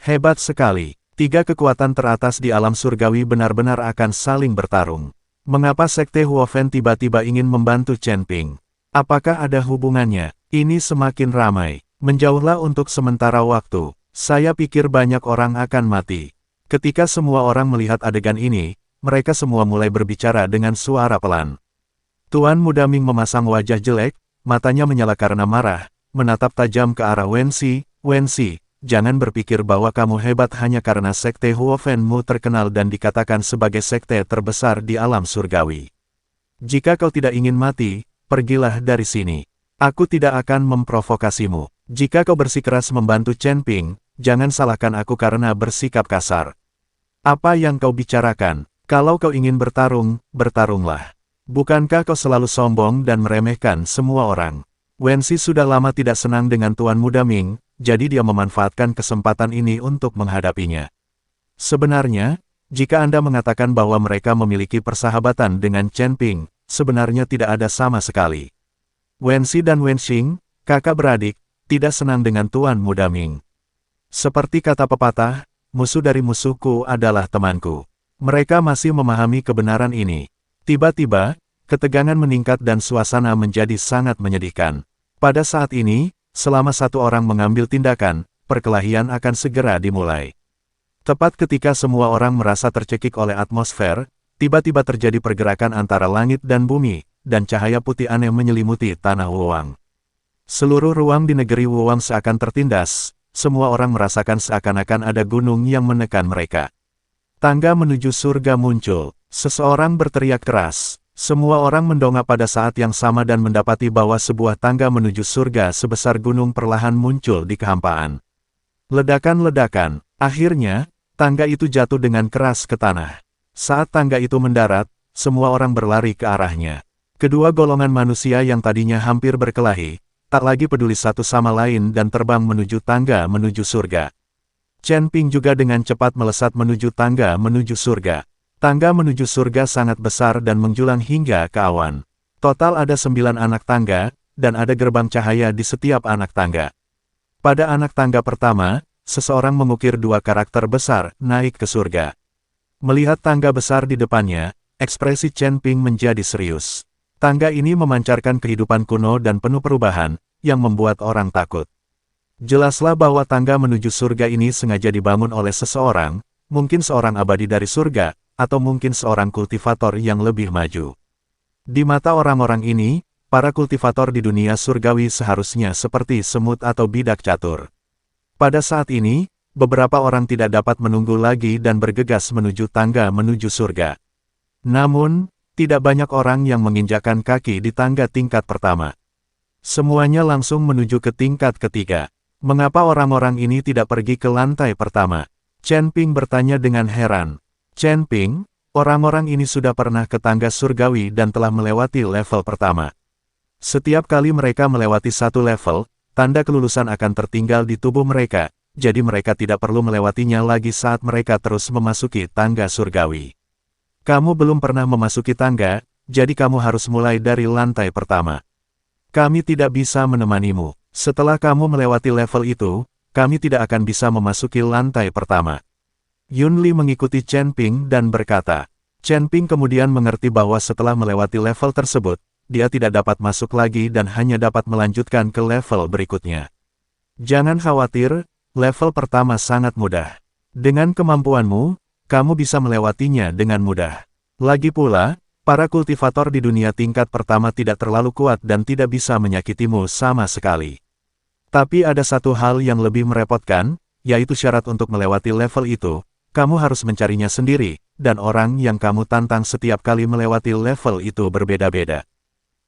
Hebat sekali. Tiga kekuatan teratas di alam surgawi benar-benar akan saling bertarung. Mengapa Sekte Huofen tiba-tiba ingin membantu Chen Ping? Apakah ada hubungannya? Ini semakin ramai. Menjauhlah untuk sementara waktu. Saya pikir banyak orang akan mati. Ketika semua orang melihat adegan ini, mereka semua mulai berbicara dengan suara pelan. Tuan Muda Ming memasang wajah jelek, matanya menyala karena marah, menatap tajam ke arah Wenxi. Wenxi, jangan berpikir bahwa kamu hebat hanya karena Sekte Huofenmu terkenal dan dikatakan sebagai sekte terbesar di alam surgawi. Jika kau tidak ingin mati, pergilah dari sini. Aku tidak akan memprovokasimu. Jika kau bersikeras membantu Chen Ping, jangan salahkan aku karena bersikap kasar. Apa yang kau bicarakan? Kalau kau ingin bertarung, bertarunglah. Bukankah kau selalu sombong dan meremehkan semua orang? Wenxi sudah lama tidak senang dengan Tuan Muda Ming, jadi dia memanfaatkan kesempatan ini untuk menghadapinya. Sebenarnya, jika Anda mengatakan bahwa mereka memiliki persahabatan dengan Chen Ping, sebenarnya tidak ada sama sekali. Wenxi dan Wenxing, kakak beradik, tidak senang dengan Tuan Muda Ming. Seperti kata pepatah, musuh dari musuhku adalah temanku. Mereka masih memahami kebenaran ini. Tiba-tiba, ketegangan meningkat dan suasana menjadi sangat menyedihkan. Pada saat ini, selama satu orang mengambil tindakan, perkelahian akan segera dimulai. Tepat ketika semua orang merasa tercekik oleh atmosfer, tiba-tiba terjadi pergerakan antara langit dan bumi, dan cahaya putih aneh menyelimuti tanah Wuwang. Seluruh ruang di negeri Wuwang seakan tertindas, semua orang merasakan seakan-akan ada gunung yang menekan mereka. Tangga menuju surga muncul, seseorang berteriak keras. Semua orang mendongak pada saat yang sama dan mendapati bahwa sebuah tangga menuju surga sebesar gunung perlahan muncul di kehampaan. Ledakan-ledakan, akhirnya, tangga itu jatuh dengan keras ke tanah. Saat tangga itu mendarat, semua orang berlari ke arahnya. Kedua golongan manusia yang tadinya hampir berkelahi, tak lagi peduli satu sama lain dan terbang menuju tangga menuju surga. Chen Ping juga dengan cepat melesat menuju tangga menuju surga. Tangga menuju surga sangat besar dan menjulang hingga ke awan. Total ada 9 anak tangga, dan ada gerbang cahaya di setiap anak tangga. Pada anak tangga pertama, seseorang mengukir 2 karakter besar, naik ke surga. Melihat tangga besar di depannya, ekspresi Chen Ping menjadi serius. Tangga ini memancarkan kehidupan kuno dan penuh perubahan, yang membuat orang takut. Jelaslah bahwa tangga menuju surga ini sengaja dibangun oleh seseorang, mungkin seorang abadi dari surga, atau mungkin seorang kultivator yang lebih maju. Di mata orang-orang ini, para kultivator di dunia surgawi seharusnya seperti semut atau bidak catur. Pada saat ini, beberapa orang tidak dapat menunggu lagi dan bergegas menuju tangga menuju surga. Namun, tidak banyak orang yang menginjakkan kaki di tangga tingkat pertama. Semuanya langsung menuju ke tingkat ketiga. Mengapa orang-orang ini tidak pergi ke lantai pertama? Chen Ping bertanya dengan heran. Chen Ping, orang-orang ini sudah pernah ke tangga surgawi dan telah melewati level pertama. Setiap kali mereka melewati satu level, tanda kelulusan akan tertinggal di tubuh mereka, jadi mereka tidak perlu melewatinya lagi saat mereka terus memasuki tangga surgawi. Kamu belum pernah memasuki tangga, jadi kamu harus mulai dari lantai pertama. Kami tidak bisa menemanimu. Setelah kamu melewati level itu, kami tidak akan bisa memasuki lantai pertama. Yun Li mengikuti Chen Ping dan berkata. Chen Ping kemudian mengerti bahwa setelah melewati level tersebut, dia tidak dapat masuk lagi dan hanya dapat melanjutkan ke level berikutnya. Jangan khawatir, level pertama sangat mudah. Dengan kemampuanmu, kamu bisa melewatinya dengan mudah. Lagi pula, para kultivator di dunia tingkat pertama tidak terlalu kuat dan tidak bisa menyakitimu sama sekali. Tapi ada satu hal yang lebih merepotkan, yaitu syarat untuk melewati level itu, kamu harus mencarinya sendiri, dan orang yang kamu tantang setiap kali melewati level itu berbeda-beda.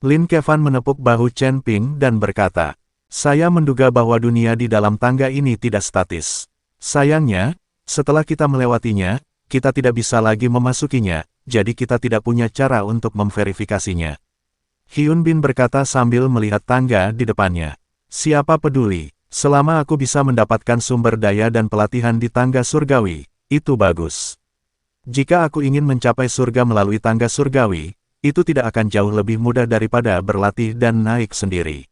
Lin Kevan menepuk bahu Chen Ping dan berkata, saya menduga bahwa dunia di dalam tangga ini tidak statis. Sayangnya, setelah kita melewatinya, kita tidak bisa lagi memasukinya, jadi kita tidak punya cara untuk memverifikasinya. Hyun Bin berkata sambil melihat tangga di depannya. Siapa peduli, selama aku bisa mendapatkan sumber daya dan pelatihan di tangga surgawi, itu bagus. Jika aku ingin mencapai surga melalui tangga surgawi, itu tidak akan jauh lebih mudah daripada berlatih dan naik sendiri.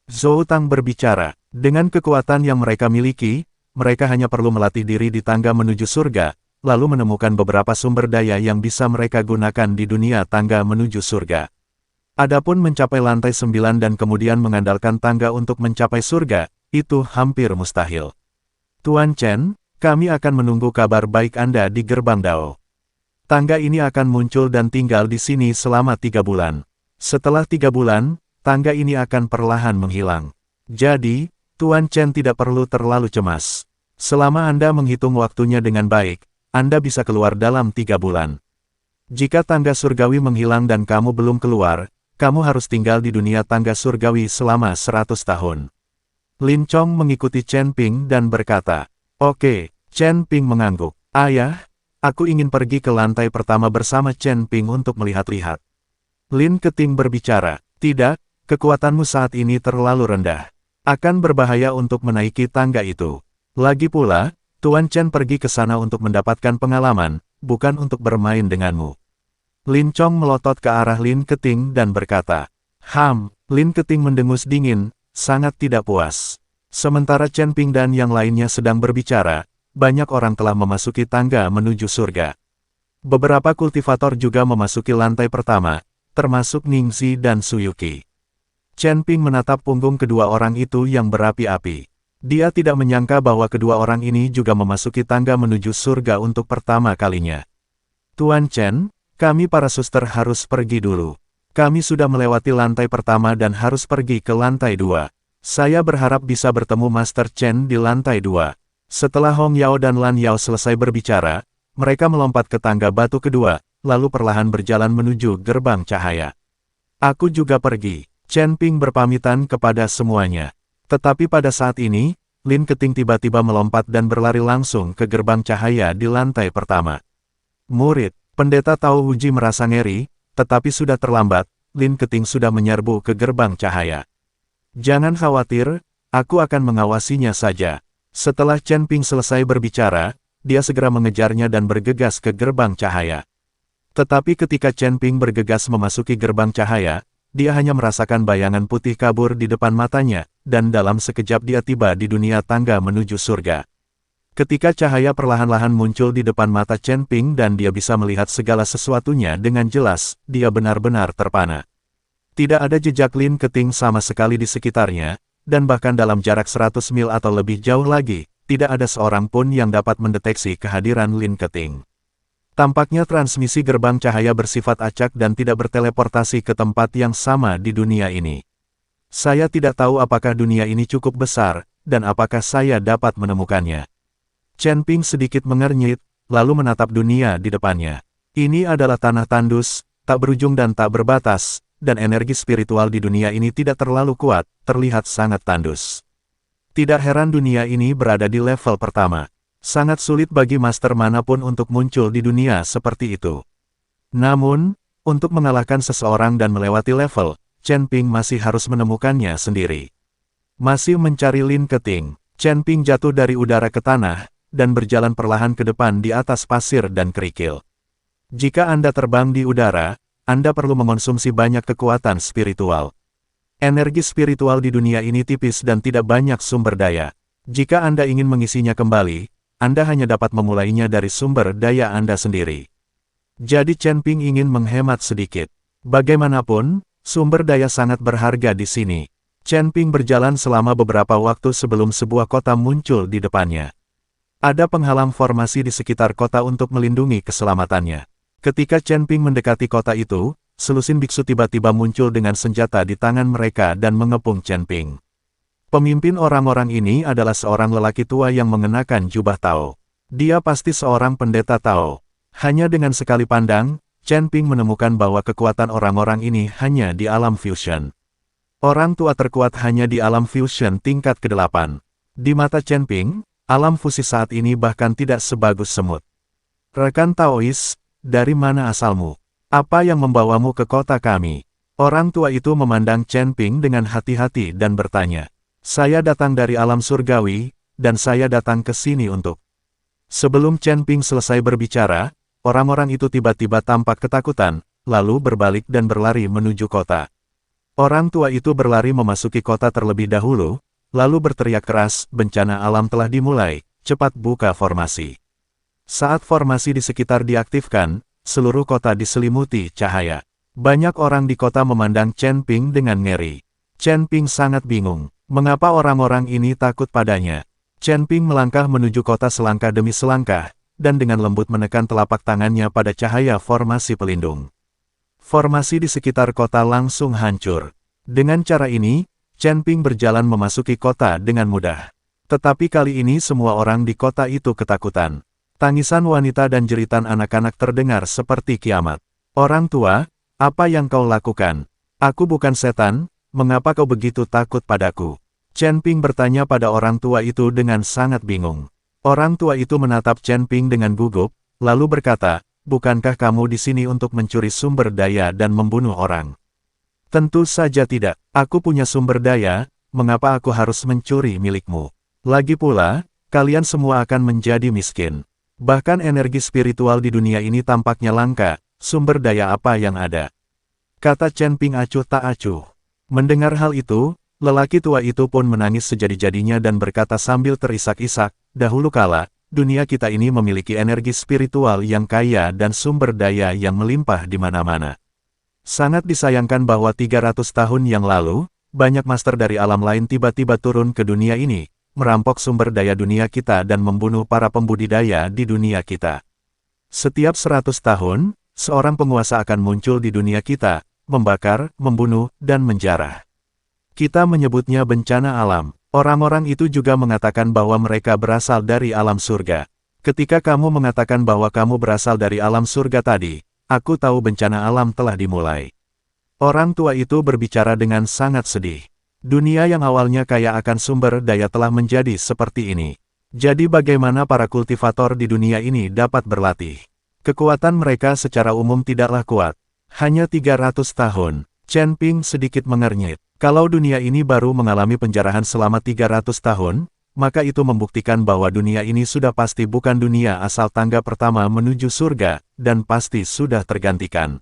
Zhou Tang berbicara, dengan kekuatan yang mereka miliki, mereka hanya perlu melatih diri di tangga menuju surga, lalu menemukan beberapa sumber daya yang bisa mereka gunakan di dunia tangga menuju surga. Adapun mencapai lantai 9 dan kemudian mengandalkan tangga untuk mencapai surga, itu hampir mustahil. Tuan Chen, kami akan menunggu kabar baik Anda di gerbang Dao. Tangga ini akan muncul dan tinggal di sini selama 3 bulan. Setelah 3 bulan, tangga ini akan perlahan menghilang. Jadi, Tuan Chen tidak perlu terlalu cemas. Selama Anda menghitung waktunya dengan baik, Anda bisa keluar dalam 3 bulan. Jika tangga surgawi menghilang dan kamu belum keluar, kamu harus tinggal di dunia tangga surgawi selama 100 tahun. Lin Chong mengikuti Chen Ping dan berkata, "Oke." Chen Ping mengangguk. "Ayah, aku ingin pergi ke lantai pertama bersama Chen Ping untuk melihat-lihat." Lin Keting berbicara, "Tidak, kekuatanmu saat ini terlalu rendah. Akan berbahaya untuk menaiki tangga itu. Lagi pula, Tuan Chen pergi ke sana untuk mendapatkan pengalaman, bukan untuk bermain denganmu." Lin Chong melotot ke arah Lin Keting dan berkata, Lin Keting mendengus dingin, sangat tidak puas. Sementara Chen Ping dan yang lainnya sedang berbicara, banyak orang telah memasuki tangga menuju surga. Beberapa kultivator juga memasuki lantai pertama, termasuk Ningxi dan Suyuki. Chen Ping menatap punggung kedua orang itu yang berapi-api. Dia tidak menyangka bahwa kedua orang ini juga memasuki tangga menuju surga untuk pertama kalinya. "Tuan Chen, kami para suster harus pergi dulu. Kami sudah melewati lantai pertama dan harus pergi ke lantai 2. Saya berharap bisa bertemu Master Chen di lantai 2. Setelah Hong Yao dan Lan Yao selesai berbicara, mereka melompat ke tangga batu kedua, lalu perlahan berjalan menuju gerbang cahaya. "Aku juga pergi." Chen Ping berpamitan kepada semuanya. Tetapi pada saat ini, Lin Keting tiba-tiba melompat dan berlari langsung ke gerbang cahaya di lantai pertama. "Murid," Pendeta Tao Huji merasa ngeri, tetapi sudah terlambat, Lin Keting sudah menyerbu ke gerbang cahaya. "Jangan khawatir, aku akan mengawasinya saja." Setelah Chen Ping selesai berbicara, dia segera mengejarnya dan bergegas ke gerbang cahaya. Tetapi ketika Chen Ping bergegas memasuki gerbang cahaya, dia hanya merasakan bayangan putih kabur di depan matanya, dan dalam sekejap dia tiba di dunia tangga menuju surga. Ketika cahaya perlahan-lahan muncul di depan mata Chen Ping dan dia bisa melihat segala sesuatunya dengan jelas, dia benar-benar terpana. Tidak ada jejak Lin Keting sama sekali di sekitarnya, dan bahkan dalam jarak 100 mil atau lebih jauh lagi, tidak ada seorang pun yang dapat mendeteksi kehadiran Lin Keting. Tampaknya transmisi gerbang cahaya bersifat acak dan tidak berteleportasi ke tempat yang sama di dunia ini. Saya tidak tahu apakah dunia ini cukup besar, dan apakah saya dapat menemukannya. Chen Ping sedikit mengernyit, lalu menatap dunia di depannya. Ini adalah tanah tandus, tak berujung dan tak berbatas, dan energi spiritual di dunia ini tidak terlalu kuat, terlihat sangat tandus. Tidak heran dunia ini berada di level pertama. Sangat sulit bagi master manapun untuk muncul di dunia seperti itu. Namun, untuk mengalahkan seseorang dan melewati level, Chen Ping masih harus menemukannya sendiri. Masih mencari Lin Keting, Chen Ping jatuh dari udara ke tanah, dan berjalan perlahan ke depan di atas pasir dan kerikil. Jika Anda terbang di udara, Anda perlu mengonsumsi banyak kekuatan spiritual. Energi spiritual di dunia ini tipis dan tidak banyak sumber daya. Jika Anda ingin mengisinya kembali, Anda hanya dapat memulainya dari sumber daya Anda sendiri. Jadi Chen Ping ingin menghemat sedikit. Bagaimanapun, sumber daya sangat berharga di sini. Chen Ping berjalan selama beberapa waktu sebelum sebuah kota muncul di depannya. Ada penghalang formasi di sekitar kota untuk melindungi keselamatannya. Ketika Chen Ping mendekati kota itu, selusin biksu tiba-tiba muncul dengan senjata di tangan mereka dan mengepung Chen Ping. Pemimpin orang-orang ini adalah seorang lelaki tua yang mengenakan jubah Tao. Dia pasti seorang pendeta Tao. Hanya dengan sekali pandang, Chen Ping menemukan bahwa kekuatan orang-orang ini hanya di alam fusion. Orang tua terkuat hanya di alam fusion tingkat ke-8. Di mata Chen Ping, alam fusi saat ini bahkan tidak sebagus semut. "Rekan Taois, dari mana asalmu? Apa yang membawamu ke kota kami?" Orang tua itu memandang Chen Ping dengan hati-hati dan bertanya. "Saya datang dari alam surgawi, dan saya datang ke sini untuk..." Sebelum Chen Ping selesai berbicara, orang-orang itu tiba-tiba tampak ketakutan, lalu berbalik dan berlari menuju kota. Orang tua itu berlari memasuki kota terlebih dahulu, lalu berteriak keras, "Bencana alam telah dimulai, cepat buka formasi. Saat formasi di sekitar diaktifkan, seluruh kota diselimuti cahaya. Banyak orang di kota memandang Chen Ping dengan ngeri. Chen Ping sangat bingung, mengapa orang-orang ini takut padanya. Chen Ping melangkah menuju kota selangkah demi selangkah, dan dengan lembut menekan telapak tangannya pada cahaya formasi pelindung. Formasi di sekitar kota langsung hancur. Dengan cara ini, Chen Ping berjalan memasuki kota dengan mudah. Tetapi kali ini semua orang di kota itu ketakutan. Tangisan wanita dan jeritan anak-anak terdengar seperti kiamat. Orang tua, apa yang kau lakukan? Aku bukan setan, mengapa kau begitu takut padaku? Chen Ping bertanya pada orang tua itu dengan sangat bingung. Orang tua itu menatap Chen Ping dengan gugup, lalu berkata, bukankah kamu di sini untuk mencuri sumber daya dan membunuh orang? Tentu saja tidak, aku punya sumber daya, mengapa aku harus mencuri milikmu? Lagi pula, kalian semua akan menjadi miskin. Bahkan energi spiritual di dunia ini tampaknya langka, sumber daya apa yang ada? Kata Chen Ping acuh tak acuh. Mendengar hal itu, lelaki tua itu pun menangis sejadi-jadinya dan berkata sambil terisak-isak, dahulu kala, dunia kita ini memiliki energi spiritual yang kaya dan sumber daya yang melimpah di mana-mana. Sangat disayangkan bahwa 300 tahun yang lalu, banyak master dari alam lain tiba-tiba turun ke dunia ini, merampok sumber daya dunia kita dan membunuh para pembudidaya di dunia kita. Setiap 100 tahun, seorang penguasa akan muncul di dunia kita, membakar, membunuh, dan menjarah. Kita menyebutnya bencana alam. Orang-orang itu juga mengatakan bahwa mereka berasal dari alam surga. Ketika kamu mengatakan bahwa kamu berasal dari alam surga tadi, aku tahu bencana alam telah dimulai. Orang tua itu berbicara dengan sangat sedih. Dunia yang awalnya kaya akan sumber daya telah menjadi seperti ini. Jadi bagaimana para kultivator di dunia ini dapat berlatih? Kekuatan mereka secara umum tidaklah kuat. Hanya 300 tahun. Chen Ping sedikit mengernyit. Kalau dunia ini baru mengalami penjarahan selama 300 tahun, maka itu membuktikan bahwa dunia ini sudah pasti bukan dunia asal tangga pertama menuju surga, dan pasti sudah tergantikan.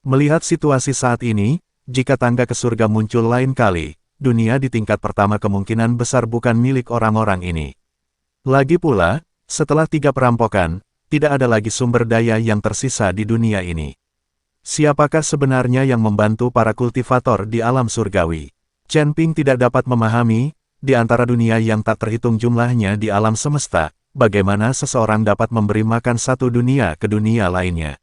Melihat situasi saat ini, jika tangga ke surga muncul lain kali, dunia di tingkat pertama kemungkinan besar bukan milik orang-orang ini. Lagi pula, setelah 3 perampokan, tidak ada lagi sumber daya yang tersisa di dunia ini. Siapakah sebenarnya yang membantu para kultivator di alam surgawi? Chen Ping tidak dapat memahami, di antara dunia yang tak terhitung jumlahnya di alam semesta, bagaimana seseorang dapat memberi makan satu dunia ke dunia lainnya.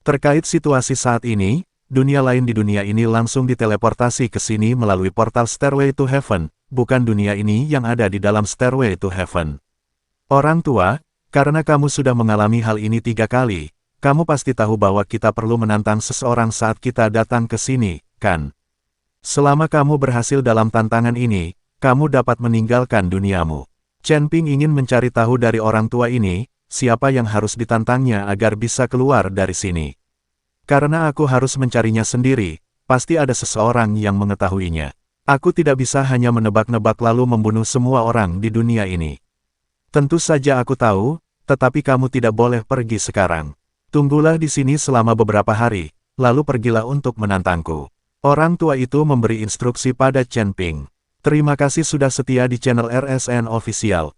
Terkait situasi saat ini, dunia lain di dunia ini langsung diteleportasi ke sini melalui portal Stairway to Heaven, bukan dunia ini yang ada di dalam Stairway to Heaven. Orang tua, karena kamu sudah mengalami hal ini 3 kali, kamu pasti tahu bahwa kita perlu menantang seseorang saat kita datang ke sini, kan? Selama kamu berhasil dalam tantangan ini, kamu dapat meninggalkan duniamu. Chen Ping ingin mencari tahu dari orang tua ini, siapa yang harus ditantangnya agar bisa keluar dari sini. Karena aku harus mencarinya sendiri, pasti ada seseorang yang mengetahuinya. Aku tidak bisa hanya menebak-nebak lalu membunuh semua orang di dunia ini. Tentu saja aku tahu, tetapi kamu tidak boleh pergi sekarang. Tunggulah di sini selama beberapa hari, lalu pergilah untuk menantangku. Orang tua itu memberi instruksi pada Chen Ping. Terima kasih sudah setia di channel RSN Official.